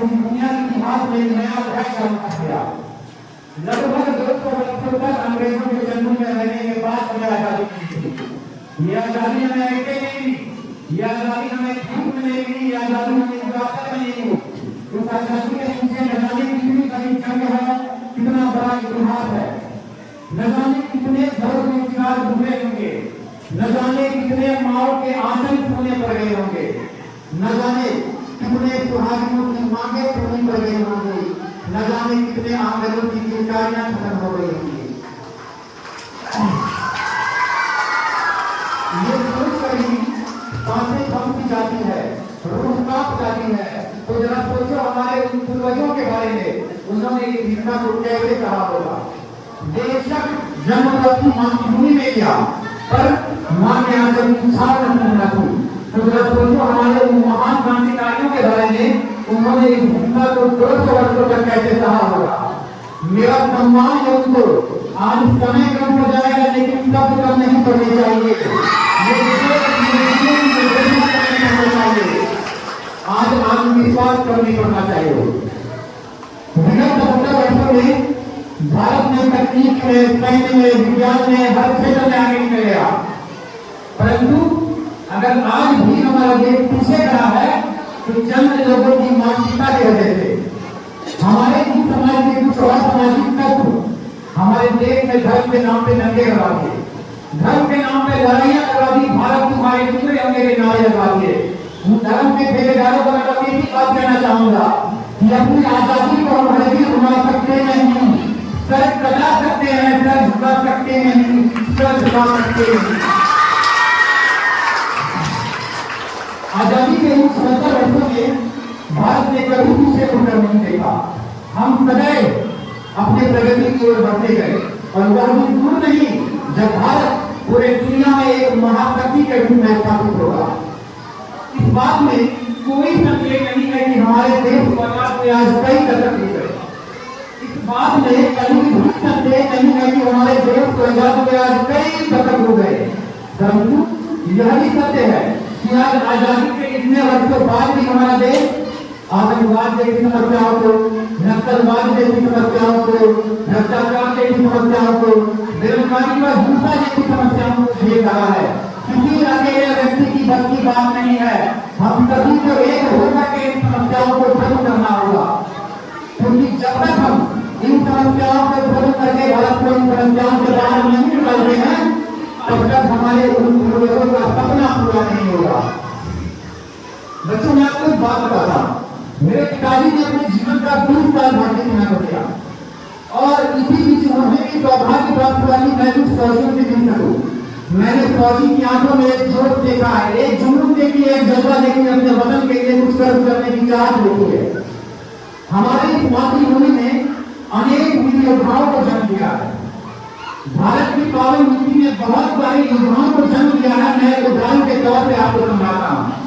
दुनिया के इतिहास में नया अध्याय शुरू किया। लगभग 200 वर्षों तक अंग्रेजों के जन्म में रहने के बाद हमें आजादी मिली। ये आजादी हमें ऐसे नहीं मिली, ये आजादी हमें ठीक में नहीं मिली, ये आजादी हमें विरासत में नहीं मिली। उस आजादी के पीछे न जाने कितनी बड़ी जंग है, कितना बड़ा इतिहास है, न जाने कितने घरों में विचार डूबे होंगे, न जाने कितने माओ के आंचल सोने पड़ गए होंगे, न जाने कितने सुहागिनों की मांगे पूरी कर गई होंगी, न जाने कितने आंगनों की चिंगारियां खत्म हो गई होंगी। ये सोच कर ही सांसें थमती जाती है, रूह कांप जाती है। तो जरा सोचो हमारे उन पूर्वजों के बारे में, उन्होंने इस घटना को कैसे कहा होगा। बेशक जन्म तो अपनी मातृभूमि में किया, पर मां के यहाँ जब इंसान न थी। तो जरा सोचो हमारे उन महान क्रांतिकारियों के बारे में, उन्होंने इस घटना को 200 वर्षों तक कैसे कहा होगा। मेरा सम्मान है उनको। आज समय कम हो जाएगा, लेकिन शब्द कम नहीं करने चाहिए। आज आत्मविश्वास कम नहीं करना चाहिए। विगत 70 वर्षों में भारत में तकनीक में, सैन्य में, विज्ञान में, हर क्षेत्र में आगे निकल गया। परंतु अगर आज भी हमारा देश पीछे खड़ा है तो चंद लोगों की मानसिकता की वजह से। हमारे ही समाज के कुछ और सामाजिक तत्व हमारे देश में धर्म के नाम पे दंगे करवा दिए, धर्म के नाम पे लड़ाइयां करवा दी, भारत तुम्हारे दूसरे अंगे के नारे लगवा दिए। उन धर्म के ठेकेदारों को मैं अपनी बात कहना चाहूंगा कि अपनी आजादी को हम हरगिज़ घुमा सकते नहीं, सर कटा सकते हैं, सर झुका सकते नहीं, सर झुका सकते नहीं। आजादी के उन 70 वर्षों में भारत ने कभी पीछे मुड़कर नहीं देखा। हम सदैव अपने प्रगति की ओर बढ़ते गए, और वह भी दूर नहीं जब भारत पूरे दुनिया में एक महाशक्ति के रूप में स्थापित होगा। इस बात में कोई संदेह नहीं है कि हमारे देश को आजाद में आज कई दशक हो गए। इस बात में कहीं भी संदेह नहीं है कि हमारे देश को आजाद में आज कई दशक हो गए। परंतु यह भी सत्य है कि आज आजादी के इतने वर्षों बाद भी हमारा देश आतंकवाद जैसी समस्याओं को, नक्सलवाद जैसी समस्याओं को, भ्रष्टाचार जैसी समस्याओं को, बेरोजगारी व हिंसा जैसी समस्याओं को झेल रहा है। किसी अकेले व्यक्ति की बस की बात नहीं है। हम सभी को एक होकर के इन समस्याओं को खत्म करना होगा, क्योंकि जब तक हम इन समस्याओं को खत्म करके भारत को इन समस्याओं से बाहर नहीं निकालते हैं, तब तक हमारे उन पूर्वजों का सपना पूरा नहीं होगा। बच्चों, मैं आपको एक बात बताता हूं। मेरे पिताजी ने अपने जीवन का 20 साल भारतीय सेना को दिया, और इसी बीच उन्हें भी सौभाग्य प्राप्त हुआ कि मैं कुछ फौजियों से मिल सकूं। मैंने फौजी की आंखों में एक जोश देखा है, एक जुनून देखी है, एक जज्बा देखी, अपने वतन के लिए कुछ कर्म करने की चाहत देखी है। हमारे इस मातृभूमि ने अनेक वीर योद्धाओं को जन्म दिया है। भारत की पावन मिट्टी में बहुत सारे योद्धाओं को जन्म दिया है। मैं उदाहरण के तौर पर आपको समझाता हूँ।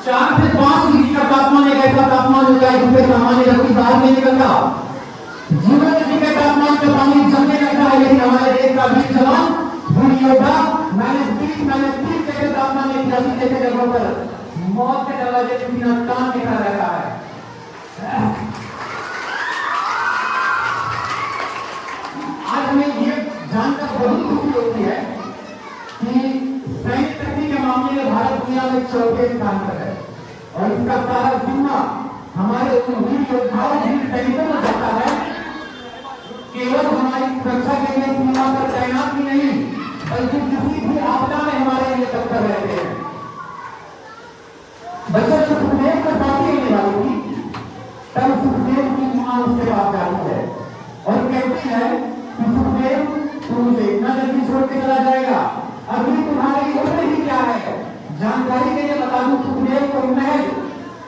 4 से 5 डिग्री का तापमान एक ऐसा तापमान होता है जिससे सामान्य व्यक्ति बाहर नहीं निकलता। जीवन के तापमान में पानी जमने लगता है, लेकिन हमारे देश का वीर जवान, वीर योद्धा -30 के तापमान में जैसे जगहों पर मौत के दरवाजे से बिना काम निकल रहता है। आज हमें ये जानकर बहुत खुशी होती है कि सैन्य शक्ति के मामले में भारत दुनिया में 4थे स्थान पर है, और इसका सारा जिम्मा हमारे उन वीर योद्धाओं, वीर सैनिकों में जाता है। केवल हमारी सुरक्षा के लिए सीमा पर तैनात ही नहीं, बल्कि किसी भी आपदा में हमारे लिए तत्पर रहते हैं। बच्चों, जब सुखदेव को फांसी होने वाली थी, तब सुखदेव की मां उससे बात जाती है और कहती है कि सुखदेव, तू मुझे इतना जल्दी छोड़ के चला जाएगा, अभी तुम्हारी उम्र ही क्या है। जानकारी के लिए बता दूं, सुखदेव को महज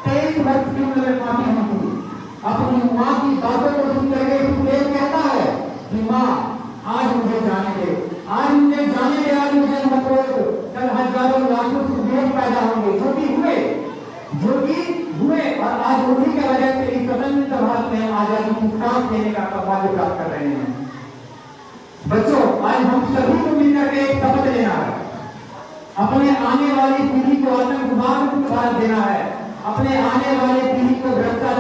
23 वर्ष की उम्र में फांसी हुई थी। अपनी मां की बातों को सुनकर के सुखदेव कहता है कि मां, आज मुझे जाने दे, आज मुझे जाने दे, आज मुझे मत रोक। कल हजारों लाखों सुखदेव पैदा होंगे, जो कि हुए, और आज उन्हीं की वजह से इस स्वतंत्र भारत में आजादी की सांस लेने का सौभाग्य प्राप्त कर रहे हैं। बच्चों, आज हम सभी को मिलकर के एक शपथ लेना है। अपने आने वाली पीढ़ी को आतंकवाद मुक्त भारत देना है, अपने आने वाली पीढ़ी को भ्रष्टाचार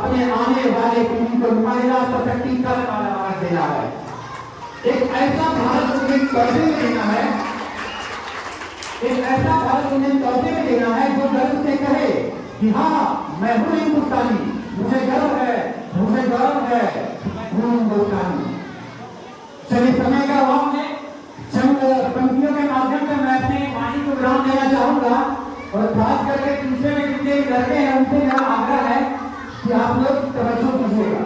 अपने आने वाले पीढ़ी को महिला सशक्तिकरण का आवाज देना है। एक ऐसा भारत उन्हें तोहफे में देना है, एक ऐसा भारत उन्हें तोहफे में देना है जो गर्व से कहे कि हाँ मैं हूँ हिंदुस्तानी, मुझे गर्व है, मुझे गौरव है, मैं हूँ हिंदुस्तानी। चलिए समय का अभाव में चंद पंक्तियों के माध्यम से मैं अपने वाणी को विराम देना चाहूंगा और खास करके पीछे में जितने लड़के हैं उनसे मेरा आग्रह है कि आप लोग तवज्जो कीजिएगा।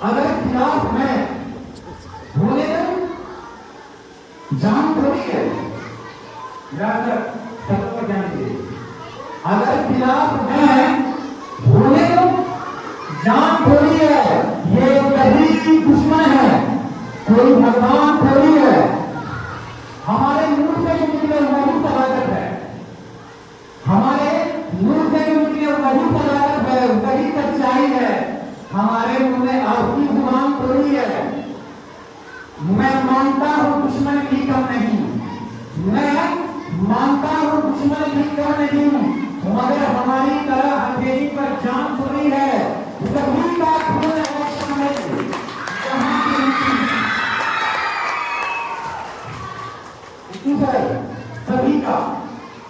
अगर खिलाफ है बोले तो जान थोड़ी है, सबको जान दीजिए। अगर खिलाफ है बोले तो जान थोड़ी है, ये कभी दुश्मन है, कोई भगवान थोड़ी है। हमारे मुंह से जो निकले वही सदाकत है, हमारे मुंह से जो निकले वही सदाकत है, वही सच्चाई है। हमारे मुंह में आपकी जुबान थोड़ी है। मैं मानता हूं दुश्मन भी कम नहीं, मैं मानता हूं दुश्मन भी कम नहीं, मगर हमारी तरह हथेली पर जान थोड़ी है। सभी का खून है शामिल, सभी का,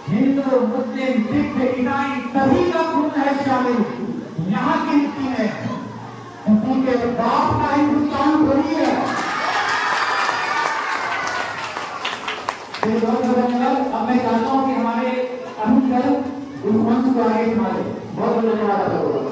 हिंदू मुस्लिम सिख ईसाई सभी का खून है शामिल यहाँ की मिट्टी में। किसी के बाप का हिंदुस्तान थोड़ी है। बहुत धन्यवाद। अब मैं चाहता हूँ कि हमारे अमित सर उस मंच को आगे संभाले। बहुत बहुत धन्यवाद।